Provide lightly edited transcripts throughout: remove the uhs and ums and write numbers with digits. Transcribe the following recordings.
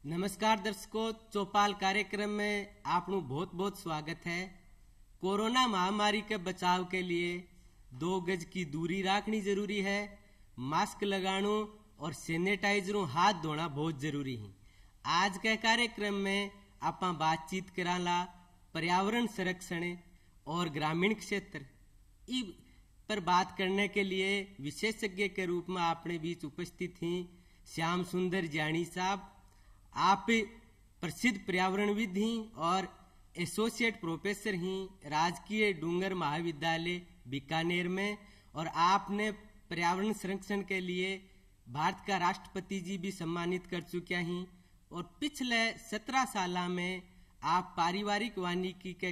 नमस्कार दर्शकों, चौपाल कार्यक्रम में आपनु बहुत बहुत स्वागत है। कोरोना महामारी के बचाव के लिए 2 गज की दूरी रखनी जरूरी है, मास्क लगानो और सैनिटाइजरों हाथ धोना बहुत जरूरी है। आज के कार्यक्रम में आप बातचीत कराला पर्यावरण संरक्षण और ग्रामीण क्षेत्र पर बात करने के लिए विशेषज्ञ के रूप में अपने बीच उपस्थित हैं श्याम सुंदर जानी साहब। आप प्रसिद्ध पर्यावरणविद हैं और एसोसिएट प्रोफेसर हैं राजकीय डूंगर महाविद्यालय बीकानेर में, और आपने पर्यावरण संरक्षण के लिए भारत का राष्ट्रपति जी भी सम्मानित कर चुके हैं। और पिछले 17 साल में आप पारिवारिक वानिकी के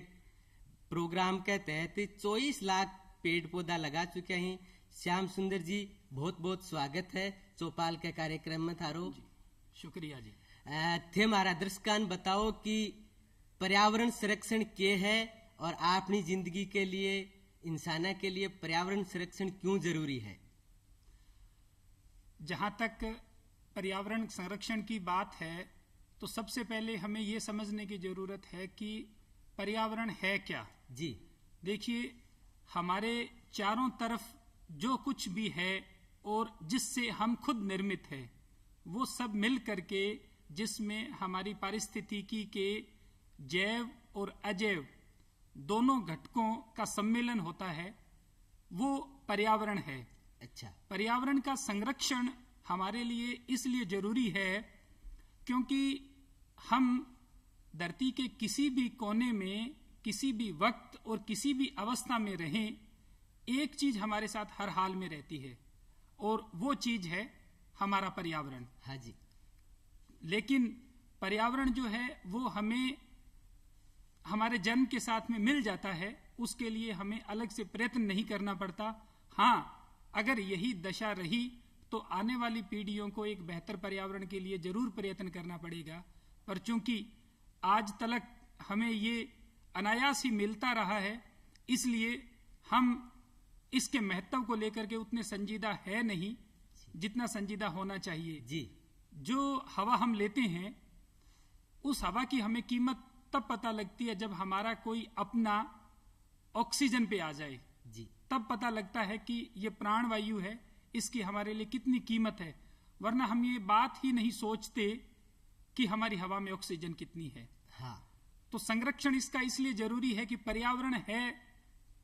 प्रोग्राम के तहत 24 लाख पेड़ पौधा लगा चुके हैं। श्याम सुंदर जी, बहुत बहुत स्वागत है चौपाल के कार्यक्रम में थारो। शुक्रिया जी। थे हमारा दर्शकान बताओ कि पर्यावरण संरक्षण क्या है और अपनी जिंदगी के लिए, इंसान के लिए पर्यावरण संरक्षण क्यों जरूरी है। जहां तक पर्यावरण संरक्षण की बात है तो सबसे पहले हमें यह समझने की जरूरत है कि पर्यावरण है क्या। जी देखिए, हमारे चारों तरफ जो कुछ भी है और जिससे हम खुद निर्मित है वो सब मिल करके, जिसमें हमारी पारिस्थितिकी के जैव और अजैव दोनों घटकों का सम्मेलन होता है, वो पर्यावरण है। अच्छा, पर्यावरण का संरक्षण हमारे लिए इसलिए जरूरी है क्योंकि हम धरती के किसी भी कोने में, किसी भी वक्त और किसी भी अवस्था में रहें, एक चीज हमारे साथ हर हाल में रहती है और वो चीज है हमारा पर्यावरण। हाँ जी। लेकिन पर्यावरण जो है वो हमें हमारे जन्म के साथ में मिल जाता है, उसके लिए हमें अलग से प्रयत्न नहीं करना पड़ता। हाँ, अगर यही दशा रही तो आने वाली पीढ़ियों को एक बेहतर पर्यावरण के लिए जरूर प्रयत्न करना पड़ेगा, पर चूंकि आज तक हमें ये अनायास ही मिलता रहा है, इसलिए हम इसके महत्व को लेकर के उतने संजीदा है नहीं जितना संजीदा होना चाहिए। जी, जो हवा हम लेते हैं उस हवा की हमें कीमत तब पता लगती है जब हमारा कोई अपना ऑक्सीजन पे आ जाए। जी, तब पता लगता है कि ये प्राणवायु है, इसकी हमारे लिए कितनी कीमत है। वरना हम ये बात ही नहीं सोचते कि हमारी हवा में ऑक्सीजन कितनी है। हाँ, तो संरक्षण इसका इसलिए जरूरी है कि पर्यावरण है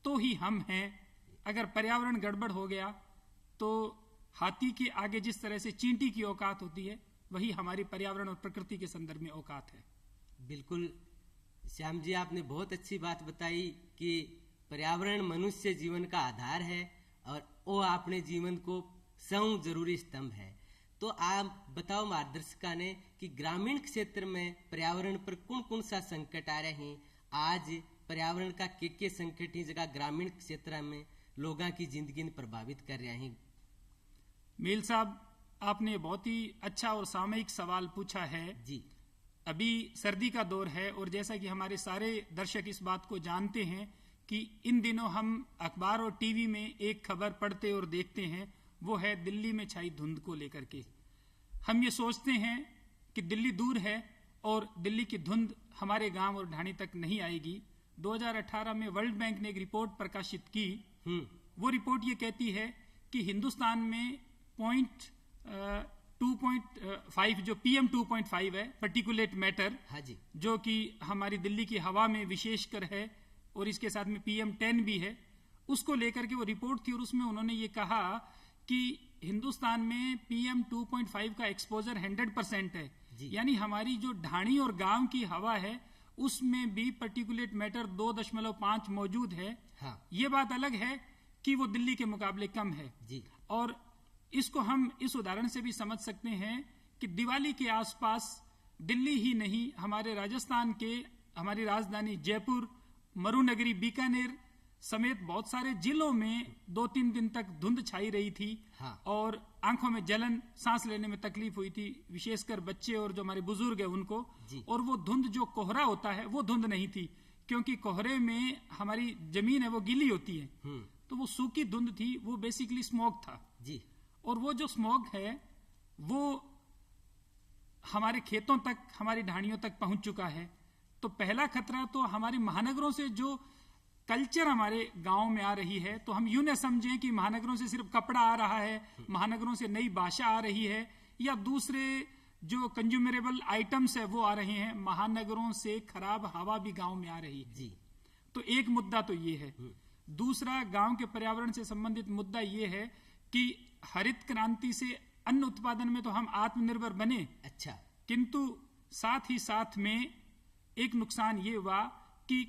तो ही हम हैं। अगर पर्यावरण गड़बड़ हो गया तो हाथी के आगे जिस तरह से चींटी की औकात होती है, वही हमारी पर्यावरण और प्रकृति के संदर्भ में औकात है। बिल्कुल श्याम जी, आपने बहुत अच्छी बात बताई कि पर्यावरण मनुष्य जीवन का आधार है और वो अपने जीवन को सौ जरूरी स्तंभ है। तो आप बताओ मार्गदर्शिका ने कि ग्रामीण क्षेत्र में पर्यावरण पर कौन कौन सा संकट आ रहे हैं। आज पर्यावरण का के संकट ही जगह ग्रामीण क्षेत्र में लोगों की जिंदगी प्रभावित कर रहे हैं। मील साहब, आपने बहुत ही अच्छा और सामयिक सवाल पूछा है। जी, अभी सर्दी का दौर है और जैसा कि हमारे सारे दर्शक इस बात को जानते हैं कि इन दिनों हम अखबार और टीवी में एक खबर पढ़ते और देखते हैं, वो है दिल्ली में छाई धुंध को लेकर के। हम ये सोचते हैं कि दिल्ली दूर है और दिल्ली की धुंध हमारे गांव और ढाणी तक नहीं आएगी। 2018 में वर्ल्ड बैंक ने एक रिपोर्ट प्रकाशित की। वो रिपोर्ट ये कहती है कि हिंदुस्तान में 2.5 जो PM 2.5 है, पर्टिकुलेट मैटर, हाँ जी, जो कि हमारी दिल्ली की हवा में विशेषकर है और इसके साथ में PM 10 भी है, उसको लेकर के वो रिपोर्ट थी। और उसमें उन्होंने ये कहा कि हिंदुस्तान में PM 2.5 का एक्सपोजर 100% है, यानी हमारी जो ढाणी और गांव की हवा है उसमें भी पर्टिकुलेट मैटर 2.5 मौजूद है। हाँ, ये बात अलग है कि वो दिल्ली के मुकाबले कम है। जी, और इसको हम इस उदाहरण से भी समझ सकते हैं कि दिवाली के आसपास दिल्ली ही नहीं, हमारे राजस्थान के, हमारी राजधानी जयपुर, मरुनगरी, बीकानेर समेत बहुत सारे जिलों में 2-3 दिन तक धुंध छाई रही थी। हाँ, और आंखों में जलन, सांस लेने में तकलीफ हुई थी, विशेषकर बच्चे और जो हमारे बुजुर्ग है उनको। और वो धुंध, जो कोहरा होता है, वो धुंध नहीं थी, क्योंकि कोहरे में हमारी जमीन है वो गीली होती है, तो वो सूखी धुंध थी, वो बेसिकली स्मॉग था। जी, और वो जो स्मॉग है वो हमारे खेतों तक, हमारी ढाणियों तक पहुंच चुका है। तो पहला खतरा तो हमारे महानगरों से जो कल्चर हमारे गांव में आ रही है, तो हम यूं न समझें कि महानगरों से सिर्फ कपड़ा आ रहा है, महानगरों से नई भाषा आ रही है या दूसरे जो कंज्यूमरेबल आइटम्स है वो आ रहे हैं। महानगरों से खराब हवा भी गांव में आ रही है जी। तो एक मुद्दा तो ये है। दूसरा, गांव के पर्यावरण से संबंधित मुद्दा ये है कि हरित क्रांति से अन्न उत्पादन में तो हम आत्मनिर्भर बने, अच्छा, किंतु साथ ही साथ में एक नुकसान ये हुआ कि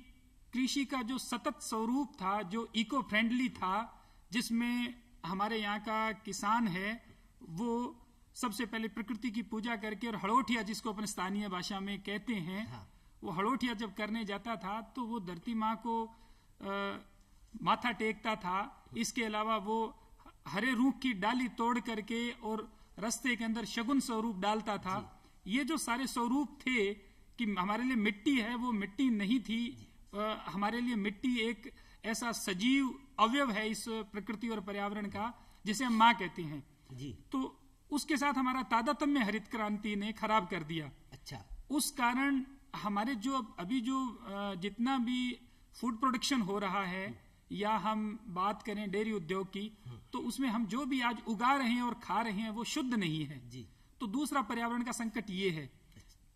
कृषि का जो सतत स्वरूप था, जो इको फ्रेंडली था, जिसमें हमारे यहाँ का किसान है वो सबसे पहले प्रकृति की पूजा करके, और हड़ोठिया जिसको अपन स्थानीय भाषा में कहते हैं, हाँ, वो हड़ोठिया जब करने जाता था तो वो धरती माँ को माथा टेकता था। इसके अलावा वो हरे रूख की डाली तोड़ करके और रास्ते के अंदर शगुन स्वरूप डालता था। ये जो सारे स्वरूप थे कि हमारे लिए मिट्टी है, वो मिट्टी नहीं थी। हमारे लिए मिट्टी एक ऐसा सजीव अवयव है इस प्रकृति और पर्यावरण का, जिसे हम माँ कहते हैं जी। तो उसके साथ हमारा तादात्म्य हरित क्रांति ने खराब कर दिया। अच्छा, उस कारण हमारे जो अभी जो जितना भी फूड प्रोडक्शन हो रहा है, या हम बात करें डेयरी उद्योग की, तो उसमें हम जो भी आज उगा रहे हैं और खा रहे हैं वो शुद्ध नहीं है जी। तो दूसरा पर्यावरण का संकट ये है।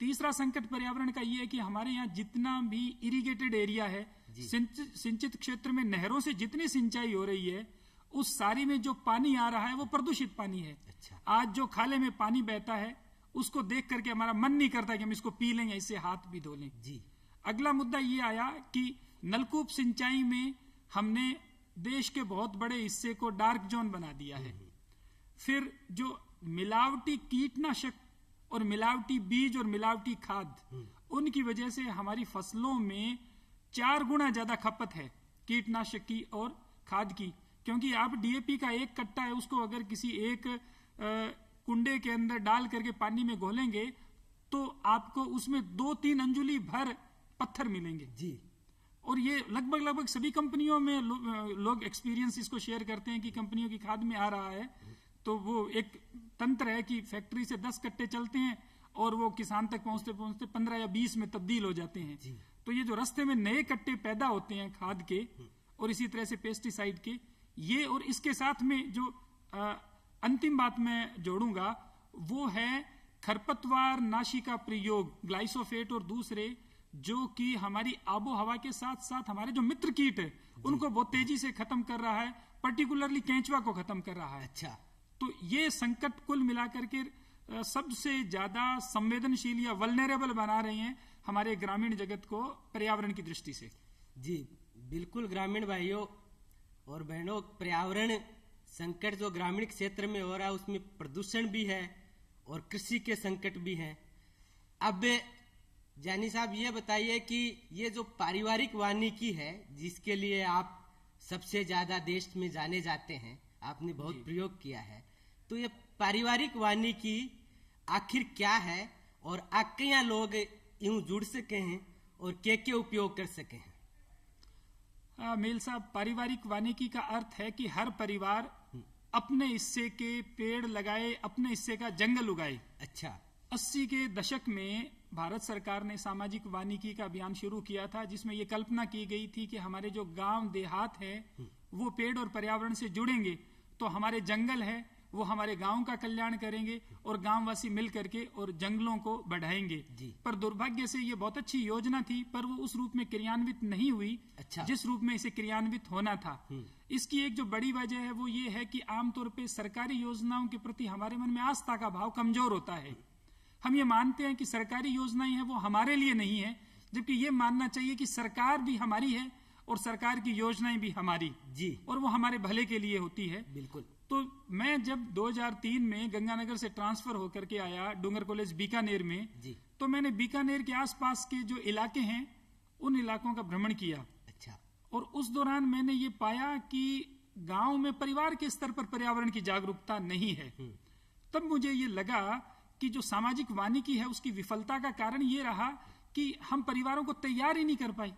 तीसरा संकट पर्यावरण का ये है कि हमारे यहाँ जितना भी इरिगेटेड एरिया है, सिंचित क्षेत्र में नहरों से जितनी सिंचाई हो रही है, उस सारी में जो पानी आ रहा है वो प्रदूषित पानी है। अच्छा। आज जो खाले में पानी बहता है उसको देख करके हमारा मन नहीं करता कि हम इसको पी लेंगे, इससे हाथ भी धो लें जी। अगला मुद्दा ये आया कि नलकूप सिंचाई में हमने देश के बहुत बड़े हिस्से को डार्क जोन बना दिया है। फिर जो मिलावटी कीटनाशक और मिलावटी बीज और मिलावटी खाद, उनकी वजह से हमारी फसलों में 4 गुना ज्यादा खपत है कीटनाशक की और खाद की। क्योंकि आप डीएपी का एक कट्टा है, उसको अगर किसी एक कुंडे के अंदर डाल करके पानी में घोलेंगे तो आपको उसमें 2-3 अंजुली भर पत्थर मिलेंगे जी। और ये लगभग सभी कंपनियों में लोग एक्सपीरियंस इसको शेयर करते हैं कि कंपनियों की खाद में आ रहा है। तो वो एक तंत्र है कि फैक्ट्री से 10 कट्टे चलते हैं और वो किसान तक पहुंचते पहुंचते 15 या 20 में तब्दील हो जाते हैं जी। तो ये जो रास्ते में नए कट्टे पैदा होते हैं खाद के और इसी तरह से पेस्टिसाइड के, ये और इसके साथ में जो अंतिम बात मैं जोड़ूंगा वो है खरपतवार नाशी का प्रयोग, ग्लाइसोफेट और दूसरे, जो कि हमारी आबो हवा के साथ साथ हमारे जो मित्र कीट है उनको बहुत तेजी से खत्म कर रहा है, पर्टिकुलरली केंचुआ को खत्म कर रहा है। अच्छा, तो ये संकट कुल मिलाकर के सबसे ज्यादा संवेदनशील या वल्नरेबल बना रहे हैं हमारे ग्रामीण जगत को पर्यावरण की दृष्टि से जी। बिल्कुल ग्रामीण भाइयों और बहनों, पर्यावरण संकट जो ग्रामीण क्षेत्र में हो रहा है उसमें प्रदूषण भी है और कृषि के संकट भी हैं। अब जानी साहब ये बताइए कि ये जो पारिवारिक वानिकी है जिसके लिए आप सबसे ज्यादा देश में जाने जाते हैं, आपने बहुत प्रयोग किया है, तो ये पारिवारिक वानिकी आखिर क्या है और आपके यहाँ लोग यूं जुड़ सके हैं और क्या उपयोग कर सके हैं? मेल साहब, पारिवारिक वानिकी का अर्थ है कि हर परिवार अपने हिस्से के पेड़ लगाए, अपने हिस्से का जंगल उगाए। अच्छा, 80 के दशक में भारत सरकार ने सामाजिक वानिकी का अभियान शुरू किया था, जिसमें ये कल्पना की गई थी कि हमारे जो गांव देहात है वो पेड़ और पर्यावरण से जुड़ेंगे तो हमारे जंगल है वो हमारे गांव का कल्याण करेंगे और गांववासी मिल करके और जंगलों को बढ़ाएंगे। पर दुर्भाग्य से ये बहुत अच्छी योजना थी, पर वो उस रूप में क्रियान्वित नहीं हुई। अच्छा। जिस रूप में इसे क्रियान्वित होना था। इसकी एक जो बड़ी वजह है वो ये है कि आमतौर पर सरकारी योजनाओं के प्रति हमारे मन में आस्था का भाव कमजोर होता है। हम ये मानते हैं कि सरकारी योजनाएं हैं वो हमारे लिए नहीं है, जबकि ये मानना चाहिए कि सरकार भी हमारी है और सरकार की योजनाएं भी हमारी जी, और वो हमारे भले के लिए होती है। बिल्कुल। तो मैं जब 2003 में गंगानगर से ट्रांसफर होकर के आया डूंगर कॉलेज बीकानेर में जी, तो मैंने बीकानेर के आसपास के जो इलाके हैं उन इलाकों का भ्रमण किया। अच्छा। और उस दौरान मैंने ये पाया कि गांव में परिवार के स्तर पर पर्यावरण की जागरूकता नहीं है। तब मुझे ये लगा कि जो सामाजिक वानिकी है उसकी विफलता का कारण ये रहा कि हम परिवारों को तैयार ही नहीं कर पाए।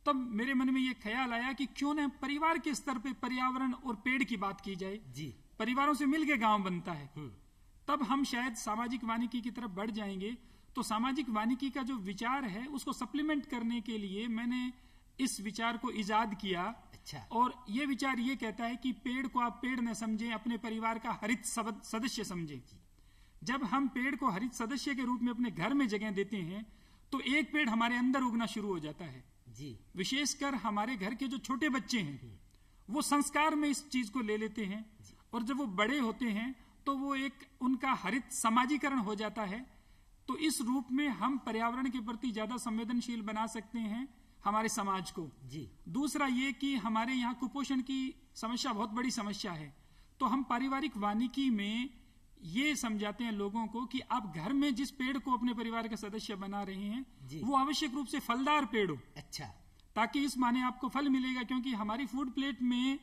तब मेरे मन में ये ख्याल आया कि क्यों न परिवार के स्तर पे पर्यावरण और पेड़ की बात की जाए जी। परिवारों से मिलके गांव बनता है। तब हम शायद सामाजिक वानिकी की तरफ बढ़ जाएंगे। तो सामाजिक वानिकी का जो विचार है उसको सप्लीमेंट करने के लिए मैंने इस विचार को इजाद किया। अच्छा। और ये विचार ये कहता है कि पेड़ को आप पेड़ न समझें, अपने परिवार का हरित सदस्य समझें। जब हम पेड़ को हरित सदस्य के रूप में अपने घर में जगह देते हैं तो एक पेड़ हमारे अंदर उगना शुरू हो जाता है जी। विशेषकर हमारे घर के जो छोटे बच्चे हैं वो संस्कार में इस चीज को ले लेते हैं, और जब वो बड़े होते हैं तो वो एक उनका हरित समाजीकरण हो जाता है। तो इस रूप में हम पर्यावरण के प्रति ज्यादा संवेदनशील बना सकते हैं हमारे समाज को जी। दूसरा ये कि हमारे यहाँ कुपोषण की समस्या बहुत बड़ी समस्या है, तो हम पारिवारिक वानिकी में ये समझाते हैं लोगों को कि आप घर में जिस पेड़ को अपने परिवार का सदस्य बना रहे हैं वो आवश्यक रूप से फलदार पेड़ हो। अच्छा। ताकि इस माने आपको फल मिलेगा, क्योंकि हमारी फूड प्लेट में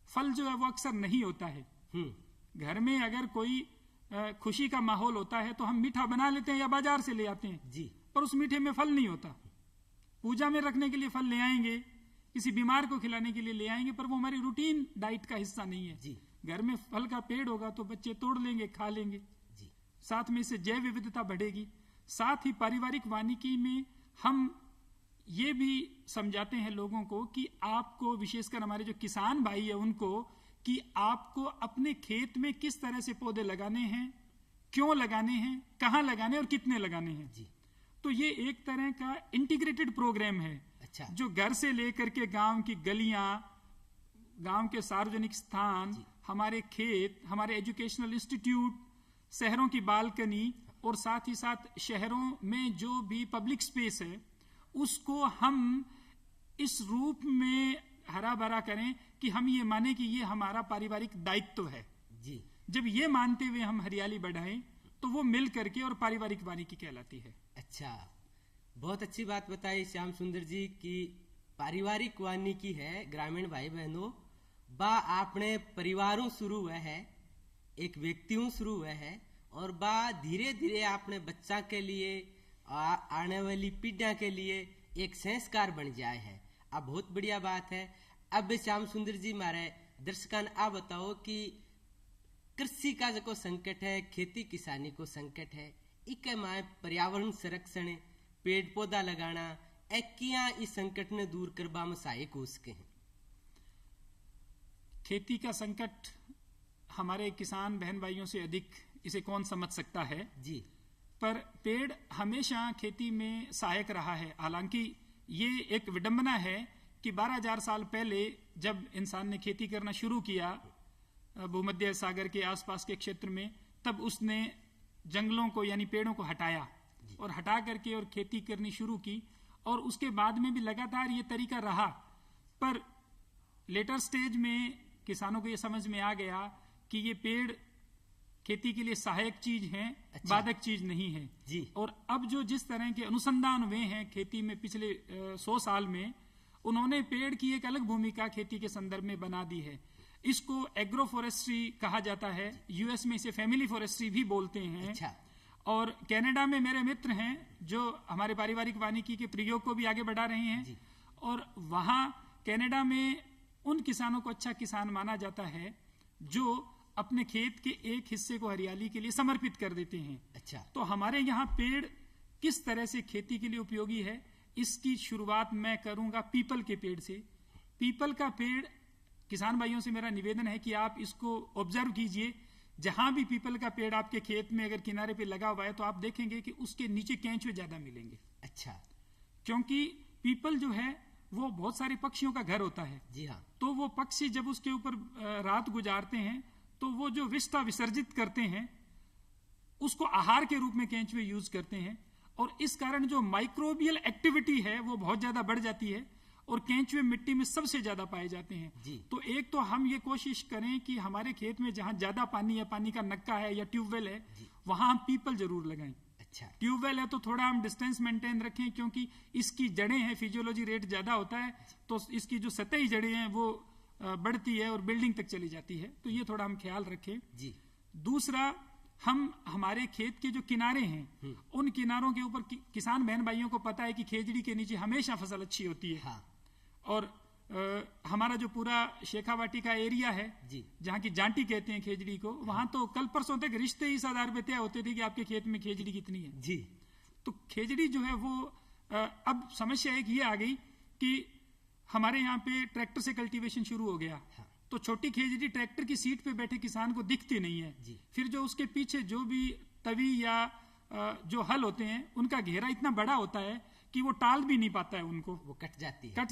फल जो है वो अक्सर नहीं होता है। घर में अगर कोई खुशी का माहौल होता है तो हम मीठा बना लेते हैं या बाजार से ले आते हैं जी। पर उस मीठे में फल नहीं होता। पूजा में रखने के लिए फल ले आएंगे, किसी बीमार को खिलाने के लिए ले आएंगे, पर वो हमारी रूटीन डाइट का हिस्सा नहीं है जी। घर में फल का पेड़ होगा तो बच्चे तोड़ लेंगे, खा लेंगे जी। साथ में इससे जैव विविधता बढ़ेगी। साथ ही पारिवारिक वानिकी में हम ये भी समझाते हैं लोगों को कि आपको, विशेषकर हमारे जो किसान भाई है उनको, कि आपको अपने खेत में किस तरह से पौधे लगाने हैं, क्यों लगाने हैं, कहाँ लगाने और कितने लगाने हैं जी। तो ये एक तरह का इंटीग्रेटेड प्रोग्राम है। अच्छा। जो घर से लेकर के गांव की गलियां, गांव के सार्वजनिक स्थान, हमारे खेत, हमारे एजुकेशनल इंस्टीट्यूट, शहरों की बालकनी और साथ ही साथ शहरों में जो भी पब्लिक स्पेस है उसको हम इस रूप में हरा भरा करें कि हम ये माने कि ये हमारा पारिवारिक दायित्व है जी। जब ये मानते हुए हम हरियाली बढ़ाएं तो वो मिल करके और पारिवारिक वानिकी कहलाती है। अच्छा, बहुत अच्छी बात बताई श्याम सुंदर जी की पारिवारिक वानिकी है ग्रामीण भाई बहनों बा आपने परिवारों शुरू हुआ है, एक व्यक्तियों शुरू हुआ है, और बा धीरे धीरे आपने बच्चा के लिए आने वाली पीढ़ियां के लिए एक संस्कार बन जाए है। अब बहुत बढ़िया बात है। अब श्याम सुंदर जी मारे दर्शकान आ बताओ कि कृषि का जो संकट है, खेती किसानी को संकट है, इके माए पर्यावरण संरक्षण, पेड़ पौधा लगाना किया इस संकट ने दूर करवा में सहायक हो सके हैं। खेती का संकट हमारे किसान बहन भाइयों से अधिक इसे कौन समझ सकता है जी। पर पेड़ हमेशा खेती में सहायक रहा है। हालांकि ये एक विडंबना है कि 12,000 साल पहले जब इंसान ने खेती करना शुरू किया भूमध्य सागर के आसपास के क्षेत्र में, तब उसने जंगलों को यानी पेड़ों को हटाया और हटा करके और खेती करनी शुरू की, और उसके बाद में भी लगातार ये तरीका रहा। पर लेटर स्टेज में किसानों को ये समझ में आ गया कि ये पेड़ खेती के लिए सहायक चीज है, बाधक चीज नहीं है जी। और अब जो जिस तरह के अनुसंधान हुए हैं खेती में पिछले 100 साल में, उन्होंने पेड़ की एक अलग भूमिका खेती के संदर्भ में बना दी है। इसको एग्रो फॉरेस्ट्री कहा जाता है, यूएस में इसे फैमिली फॉरेस्ट्री भी बोलते हैं। अच्छा। और कनाडा में मेरे मित्र हैं जो हमारे पारिवारिक वानिकी के प्रयोग को भी आगे बढ़ा रहे हैं जी। और वहां कनाडा में उन किसानों को अच्छा किसान माना जाता है जो अपने खेत के एक हिस्से को हरियाली के लिए समर्पित कर देते हैं। अच्छा। तो हमारे यहाँ पेड़ किस तरह से खेती के लिए उपयोगी है, इसकी शुरुआत मैं करूंगा पीपल के पेड़ से। पीपल का पेड़, किसान भाइयों से मेरा निवेदन है कि आप इसको ऑब्जर्व कीजिए। जहां भी पीपल का पेड़ आपके खेत में अगर किनारे पे लगा हुआ है तो आप देखेंगे कि उसके नीचे केंचुए ज्यादा मिलेंगे। अच्छा। क्योंकि पीपल जो है वो बहुत सारे पक्षियों का घर होता है। जी हाँ। तो वो पक्षी जब उसके ऊपर रात गुजारते हैं तो वो जो विष्ठा विसर्जित करते हैं उसको आहार के रूप में केंचुए यूज करते हैं, और इस कारण जो माइक्रोबियल एक्टिविटी है वो बहुत ज्यादा बढ़ जाती है और केंचुए मिट्टी में सबसे ज्यादा पाए जाते हैं जी। तो एक तो हम ये कोशिश करें कि हमारे खेत में जहां ज्यादा पानी है, पानी का नक्का है या ट्यूबवेल है, वहां हम पीपल जरूर लगाएं। अच्छा। ट्यूबवेल है तो थोड़ा हम डिस्टेंस मेंटेन रखें, क्योंकि इसकी जड़ें हैं, फिजियोलॉजी रेट ज्यादा होता है तो इसकी जो सतही जड़ें हैं वो बढ़ती है और बिल्डिंग तक चली जाती है, तो ये थोड़ा हम ख्याल रखें जी। दूसरा, हम हमारे खेत के जो किनारे हैं उन किनारों के ऊपर किसान बहन भाइयों को पता है कि खेजड़ी के नीचे हमेशा फसल अच्छी होती है। हाँ। और हमारा जो पूरा शेखावाटी का एरिया है जी जहाँ की जांटी कहते हैं खेजड़ी को, वहां तो कल परसों तक रिश्ते इस आधार पे तय होते थे कि आपके खेत में खेजड़ी कितनी है जी। तो खेजड़ी जो है वो अब समस्या एक ये आ गई कि हमारे यहाँ पे ट्रैक्टर से कल्टीवेशन शुरू हो गया। हाँ। तो छोटी खेजड़ी ट्रैक्टर की सीट पे बैठे किसान को दिखती नहीं है जी। फिर जो उसके पीछे जो भी तवी या जो हल होते हैं उनका घेरा इतना बड़ा होता है कि वो टाल भी नहीं पाता है, उनको वो कट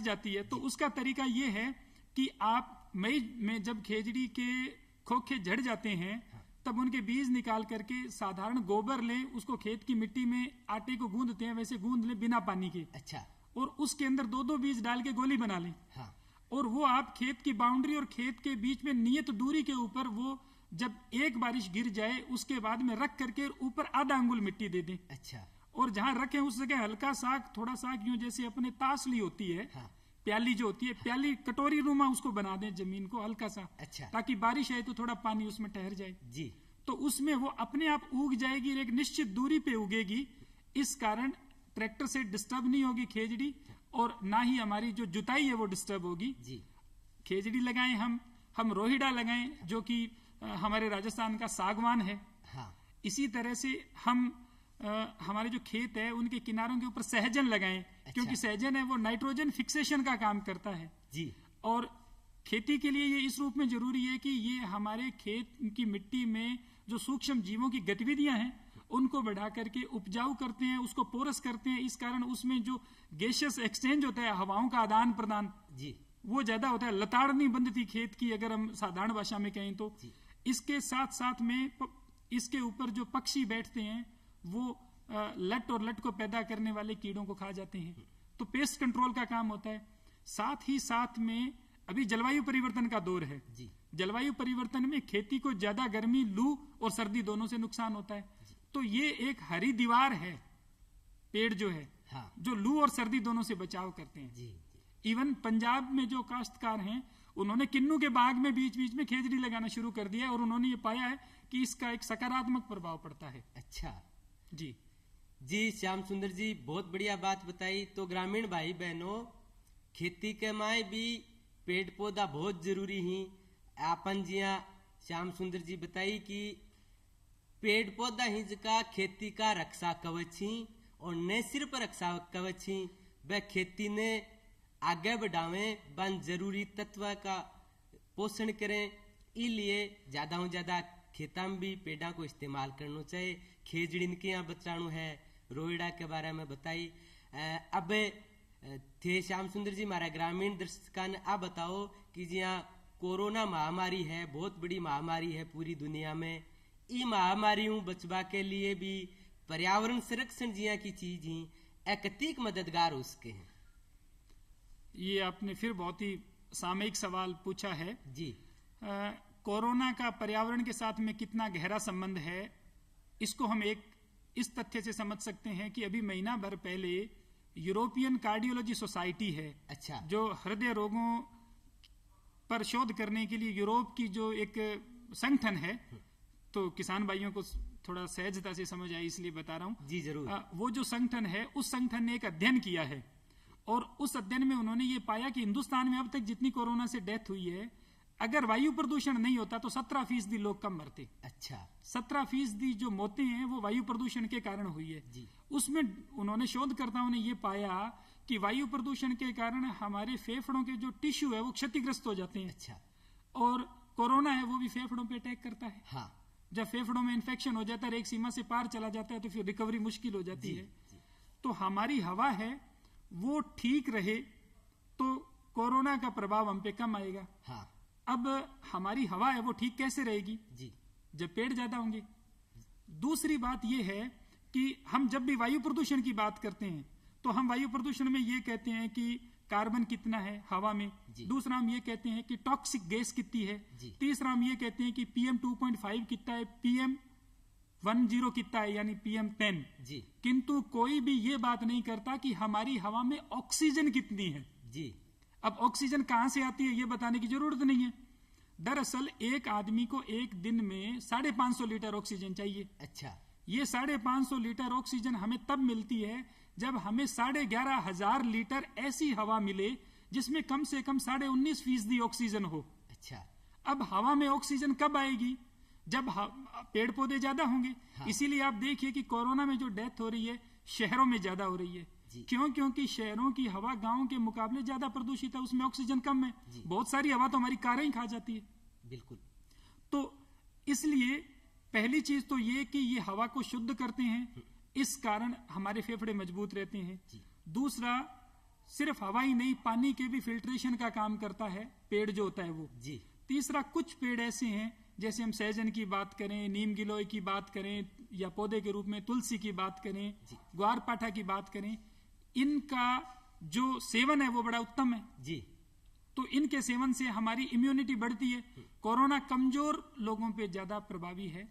जाती है। तो उसका तरीका ये है कि आप मई में जब खेजड़ी के खोखे झड़ जाते हैं तब उनके बीज निकाल करके साधारण गोबर लें, उसको खेत की मिट्टी में आटे को गूंदते हैं वैसे गूंद लें बिना पानी के। अच्छा। और उसके अंदर 2-2 बीज डाल के गोली बना लें। हाँ। और वो आप खेत की बाउंड्री और खेत के बीच में नियत दूरी के ऊपर वो जब एक बारिश गिर जाए उसके बाद में रख करके ऊपर आधा अंगुल मिट्टी दे दें। अच्छा। और जहां रखें उस जगह हल्का सा थोड़ा सा यूं जैसे अपने तासली होती है। हाँ। प्याली जो होती है, प्याली कटोरी रूमा उसको बना दें जमीन को हल्का सा। अच्छा। ताकि बारिश आए तो थोड़ा पानी उसमें ठहर जाए जी। तो उसमें वो अपने आप उग जाएगी, एक निश्चित दूरी पे उगेगी। इस कारण ट्रैक्टर से डिस्टर्ब नहीं होगी खेजड़ी और ना ही हमारी जो जुताई है वो डिस्टर्ब होगी जी। खेजड़ी लगाएं हम रोहिड़ा लगाएं जो कि हमारे राजस्थान का सागवान है। हाँ। इसी तरह से हम हमारे जो खेत है उनके किनारों के ऊपर सहजन लगाएं। अच्छा। क्योंकि सहजन है वो नाइट्रोजन फिक्सेशन का काम करता है जी। और खेती के लिए ये इस रूप में जरूरी है कि ये हमारे खेत की मिट्टी में जो सूक्ष्म जीवों की गतिविधियां हैं उनको बढ़ा करके उपजाऊ करते हैं, उसको पोरस करते हैं। इस कारण उसमें जो गैसियस एक्सचेंज होता है, हवाओं का आदान प्रदान जी, वो ज्यादा होता है। लताड़ नहीं बंधती खेत की, अगर हम साधारण भाषा में कहें तो। इसके साथ साथ में इसके ऊपर जो पक्षी बैठते हैं वो लट और लट को पैदा करने वाले कीड़ों को खा जाते हैं, तो पेस्ट कंट्रोल का काम होता है। साथ ही साथ में अभी जलवायु परिवर्तन का दौर है जी। जलवायु परिवर्तन में खेती को ज्यादा गर्मी, लू और सर्दी दोनों से नुकसान होता है। तो ये एक हरी दीवार है पेड़ जो है। हाँ। जो लू और सर्दी दोनों से बचाव करते हैं जी। इवन पंजाब में जो काश्तकार हैं उन्होंने किन्नू के बाग में बीच बीच में खेजड़ी लगाना शुरू कर दिया और उन्होंने ये पाया है कि इसका एक सकारात्मक प्रभाव पड़ता है। अच्छा जी जी। श्याम सुंदर जी बहुत बढ़िया बात बताई। तो ग्रामीण भाई बहनों, खेती के माए भी पेड़ पौधा बहुत जरूरी ही। आपन जिया श्याम सुंदर जी बताई कि पेड़ पौधा ही जका खेती का रक्षा कवच ही, और न सिर्फ रक्षा कवच ही, वह खेती ने आगे बढ़ावे, बन जरूरी तत्व का पोषण करें। इसलिए ज्यादा से ज्यादा खेता में भी पेड़ा को इस्तेमाल करना चाहिए। खेजड़ी के यहाँ बचाणु है, रोहिड़ा के बारे में बताई। अब थे श्याम सुंदर जी, हमारा ग्रामीण दर्शकों ने आप बताओ कि जिया कोरोना महामारी है, बहुत बड़ी महामारी है पूरी दुनिया में। ई महामारियों बचवा के लिए भी पर्यावरण संरक्षण जिया की चीज ही एकतिक मददगार हो सके हैं। ये आपने फिर बहुत ही सामयिक सवाल पूछा है जी। कोरोना का पर्यावरण के साथ में कितना गहरा संबंध है, इसको हम एक इस तथ्य से समझ सकते हैं कि अभी महीना भर पहले यूरोपियन कार्डियोलॉजी सोसाइटी है। अच्छा। जो हृदय रोगों पर शोध करने के लिए यूरोप की जो एक संगठन है, तो किसान भाइयों को थोड़ा सहजता से समझ आए इसलिए बता रहा हूं जी। जरूर। वो जो संगठन है उस संगठन ने एक अध्ययन किया है और उस अध्ययन में उन्होंने ये पाया कि हिंदुस्तान में अब तक जितनी कोरोना से डेथ हुई है, अगर वायु प्रदूषण नहीं होता तो 17% लोग कम मरते। अच्छा। 17% जो मौतें हैं वो वायु प्रदूषण के कारण हुई है जी। उसमें उन्होंने शोधकर्ताओं ने ये पाया कि वायु प्रदूषण के कारण हमारे फेफड़ों के जो टिश्यू है वो क्षतिग्रस्त हो जाते हैं। अच्छा। और कोरोना है वो भी फेफड़ों पे अटैक करता है। हाँ। जब फेफड़ों में इन्फेक्शन हो जाता है, एक सीमा से पार चला जाता है, तो फिर रिकवरी मुश्किल हो जाती है। तो हमारी हवा है वो ठीक रहे तो कोरोना का प्रभाव हम पे कम आएगा। हाँ। अब हमारी हवा है वो ठीक कैसे रहेगी जी? जब पेड़ ज्यादा होंगे। दूसरी बात यह है कि हम जब भी वायु प्रदूषण की बात करते हैं तो हम वायु प्रदूषण में ये कहते हैं कि कार्बन कितना है हवा में। दूसरा हम ये कहते हैं कि टॉक्सिक गैस कितनी है। तीसरा हम ये कहते हैं कि PM 2.5 कितना है, PM 10 कितना है, यानी PM 10 जी। किंतु कोई भी ये बात नहीं करता कि हमारी हवा में ऑक्सीजन कितनी है जी। अब ऑक्सीजन कहां से आती है ये बताने की जरूरत नहीं है। दरअसल एक आदमी को एक दिन में 550 लीटर ऑक्सीजन चाहिए। अच्छा। ये 550 लीटर ऑक्सीजन हमें तब मिलती है जब हमें 11,500 लीटर ऐसी हवा मिले जिसमें कम से कम 19.5% ऑक्सीजन हो। अच्छा। अब हवा में ऑक्सीजन कब आएगी? जब पेड़ पौधे ज्यादा होंगे। हाँ। इसीलिए आप देखिए कि कोरोना में जो डेथ हो रही है शहरों में ज्यादा हो रही है। क्यों? क्योंकि शहरों की हवा गांव के मुकाबले ज्यादा प्रदूषित है, उसमें ऑक्सीजन कम है। बहुत सारी हवा तो हमारी कारें ही खा जाती है। बिल्कुल। तो इसलिए पहली चीज तो ये कि ये हवा को शुद्ध करते हैं, इस कारण हमारे फेफड़े मजबूत रहते हैं। दूसरा, सिर्फ हवा ही नहीं, पानी के भी फिल्ट्रेशन का काम करता है पेड़ जो होता है वो। तीसरा, कुछ पेड़ ऐसे हैं जैसे हम सहजन की बात करें, नीम गिलोय की बात करें, या पौधे के रूप में तुलसी की बात करें, ग्वारपाठा की बात करें, इनका जो सेवन है वो बड़ा उत्तम है जी। तो इनके सेवन से हमारी इम्यूनिटी बढ़ती है। कोरोना कमजोर लोगों पे ज्यादा प्रभावी है।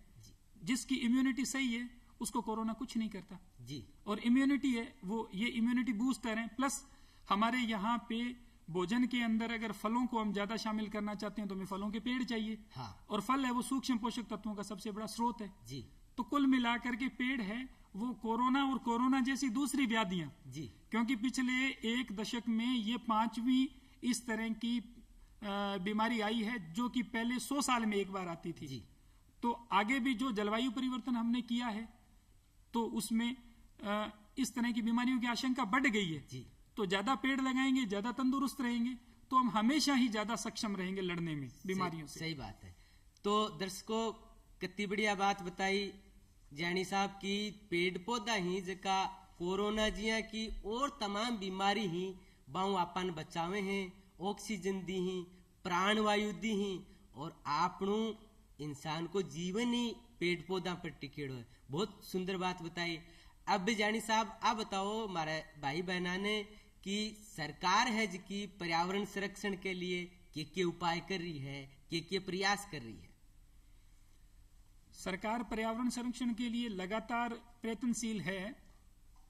जिसकी इम्यूनिटी सही है उसको कोरोना कुछ नहीं करता जी। और इम्यूनिटी है वो, ये इम्यूनिटी बूस्टर है। प्लस हमारे यहाँ पे भोजन के अंदर अगर फलों को हम ज्यादा शामिल करना चाहते हैं तो हमें फलों के पेड़ चाहिए। हाँ। और फल है वो सूक्ष्म पोषक तत्वों का सबसे बड़ा स्रोत है जी। तो कुल मिलाकर के पेड़ है वो कोरोना और कोरोना जैसी दूसरी व्याधियां जी, क्योंकि पिछले 1 दशक में ये 5वीं इस तरह की बीमारी आई है जो कि पहले 100 साल में एक बार आती थी जी। तो आगे भी जो जलवायु परिवर्तन हमने किया है तो उसमें इस तरह की बीमारियों की आशंका बढ़ गई है जी। तो ज्यादा पेड़ लगाएंगे, ज्यादा तंदुरुस्त रहेंगे तो हम हमेशा ही ज्यादा सक्षम रहेंगे लड़ने में बीमारियों से। सही बात है। तो दर्शकों, कितनी बढ़िया बात बताई जानी साहब की पेड़ पौधा ही जका कोरोना जिया की और तमाम बीमारी ही बाऊ अपन बचावे हैं, ऑक्सीजन दी ही, प्राणवायु दी ही, और आपनू इंसान को जीवन ही पेड़ पौधा पर टिकेड़ो है। बहुत सुंदर बात बताई। अब जानी साहब आप बताओ हमारे भाई बहना ने कि सरकार है जिसकी पर्यावरण संरक्षण के लिए के उपाय कर रही है, के प्रयास कर रही है। सरकार पर्यावरण संरक्षण के लिए लगातार प्रयत्नशील है।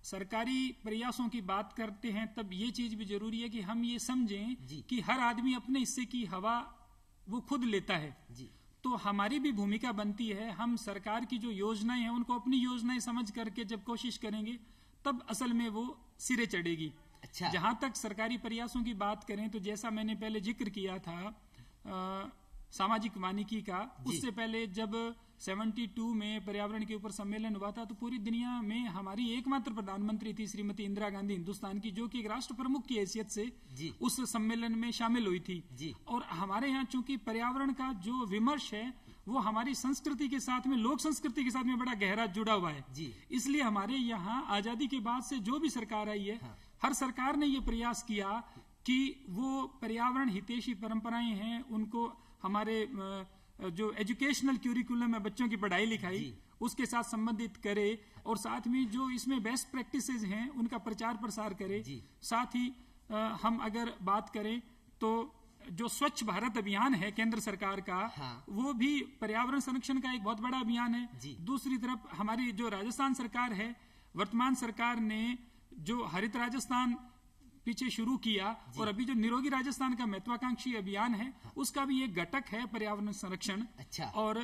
सरकारी प्रयासों की बात करते हैं तब ये चीज भी जरूरी है कि हम ये समझें कि हर आदमी अपने हिस्से की हवा वो खुद लेता है जी। तो हमारी भी भूमिका बनती है, हम सरकार की जो योजनाएं हैं उनको अपनी योजनाएं समझ करके जब कोशिश करेंगे तब असल में वो सिरे चढ़ेगी। अच्छा। जहां तक सरकारी प्रयासों की बात करें तो जैसा मैंने पहले जिक्र किया था सामाजिक वानिकी का, उससे पहले जब 72 में पर्यावरण के ऊपर सम्मेलन हुआ था तो पूरी दुनिया में हमारी एकमात्र प्रधानमंत्री थी श्रीमती इंदिरा गांधी हिंदुस्तान की, जो कि एक राष्ट्र प्रमुख की हैसियत से उस सम्मेलन में शामिल हुई थी जी। और हमारे यहाँ चूंकि पर्यावरण का जो विमर्श है वो हमारी संस्कृति के साथ में, लोक संस्कृति के साथ में बड़ा गहरा जुड़ा हुआ है जी। इसलिए हमारे यहाँ आजादी के बाद से जो भी सरकार आई है, हर सरकार ने ये प्रयास किया कि वो पर्यावरण हितैषी परंपराएं हैं उनको हमारे जो एजुकेशनल क्यूरिकुलम है, बच्चों की पढ़ाई लिखाई उसके साथ संबंधित करे, और साथ में जो इसमें बेस्ट प्रैक्टिसेस हैं उनका प्रचार प्रसार करे। साथ ही हम अगर बात करें तो जो स्वच्छ भारत अभियान है केंद्र सरकार का, वो भी पर्यावरण संरक्षण का एक बहुत बड़ा अभियान है। दूसरी तरफ हमारी जो राजस्थान सरकार है, वर्तमान सरकार ने जो हरित राजस्थान पीछे शुरू किया और अभी जो निरोगी राजस्थान का महत्वाकांक्षी अभियान है उसका भी एक घटक है पर्यावरण संरक्षण। अच्छा। और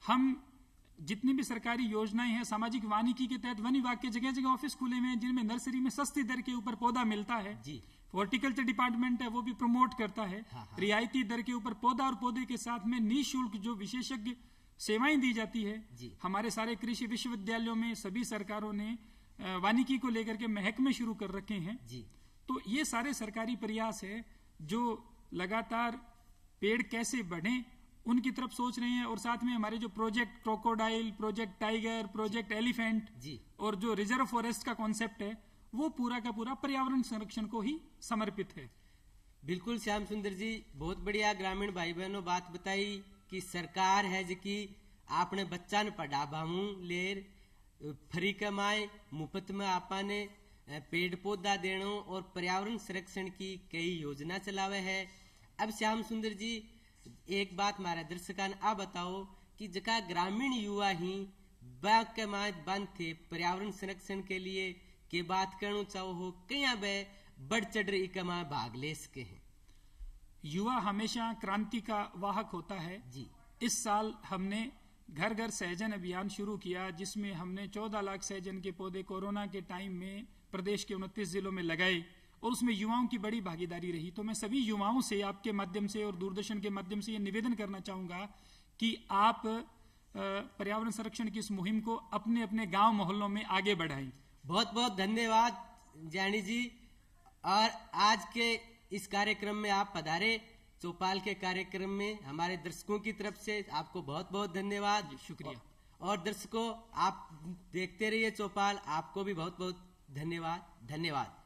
हम जितनी भी सरकारी योजनाएं हैं, सामाजिक वानिकी के तहत वन विभाग के जगह जगह ऑफिस खुले हुए हैं जिनमें नर्सरी में सस्ती दर के ऊपर पौधा मिलता है जी। हॉर्टिकल्चर डिपार्टमेंट है वो भी प्रमोट करता है रियायती दर के ऊपर पौधा, और पौधे के साथ में निःशुल्क जो विशेषज्ञ सेवाएं दी जाती है। हमारे सारे कृषि विश्वविद्यालयों में सभी सरकारों ने वानिकी को लेकर के महकमे शुरू कर रखे हैं जी। तो ये सारे सरकारी प्रयास है जो लगातार पेड़ कैसे बढ़े उनकी तरफ सोच रहे हैं, और साथ में हमारे जो project crocodile, project tiger, project elephant जी, और जो रिजर्व फॉरेस्ट का कॉन्सेप्ट है वो पूरा का पूरा पर्यावरण संरक्षण को ही समर्पित है। बिल्कुल श्याम सुंदर जी, बहुत बढ़िया ग्रामीण भाई बहनों बात बताई कि सरकार है जी आपने बच्चा ने पढ़ावाऊ लेर फ्री कमाए मुफ्त में आपा ने पेड़ पौधा देनो और पर्यावरण संरक्षण की कई योजना चलावे है। अब श्याम सुंदर जी एक बात हमारे दर्शकान आ बताओ कि जका ग्रामीण युवा ही बाग के माज बंद थे पर्यावरण संरक्षण के लिए के बात करना चाहो हो कया बे बढ़ चढ़ रही कमा भाग ले सके हैं। युवा हमेशा क्रांति का वाहक होता है जी। इस साल हमने घर घर सहजन अभियान शुरू किया जिसमें हमने 14 लाख सहजन के पौधे कोरोना के टाइम में प्रदेश के 29 जिलों में लगाए और उसमें युवाओं की बड़ी भागीदारी रही। तो मैं सभी युवाओं से आपके माध्यम से और दूरदर्शन के माध्यम से ये निवेदन करना चाहूंगा कि आप पर्यावरण संरक्षण की इस मुहिम को अपने अपने गांव मोहल्लों में आगे बढ़ाएं। बहुत बहुत धन्यवाद जानी जी। और आज के इस कार्यक्रम में आप पधारे, चौपाल के कार्यक्रम में हमारे दर्शकों की तरफ से आपको बहुत बहुत धन्यवाद। शुक्रिया। और दर्शकों, आप देखते रहिए चौपाल, आपको भी बहुत बहुत धन्यवाद।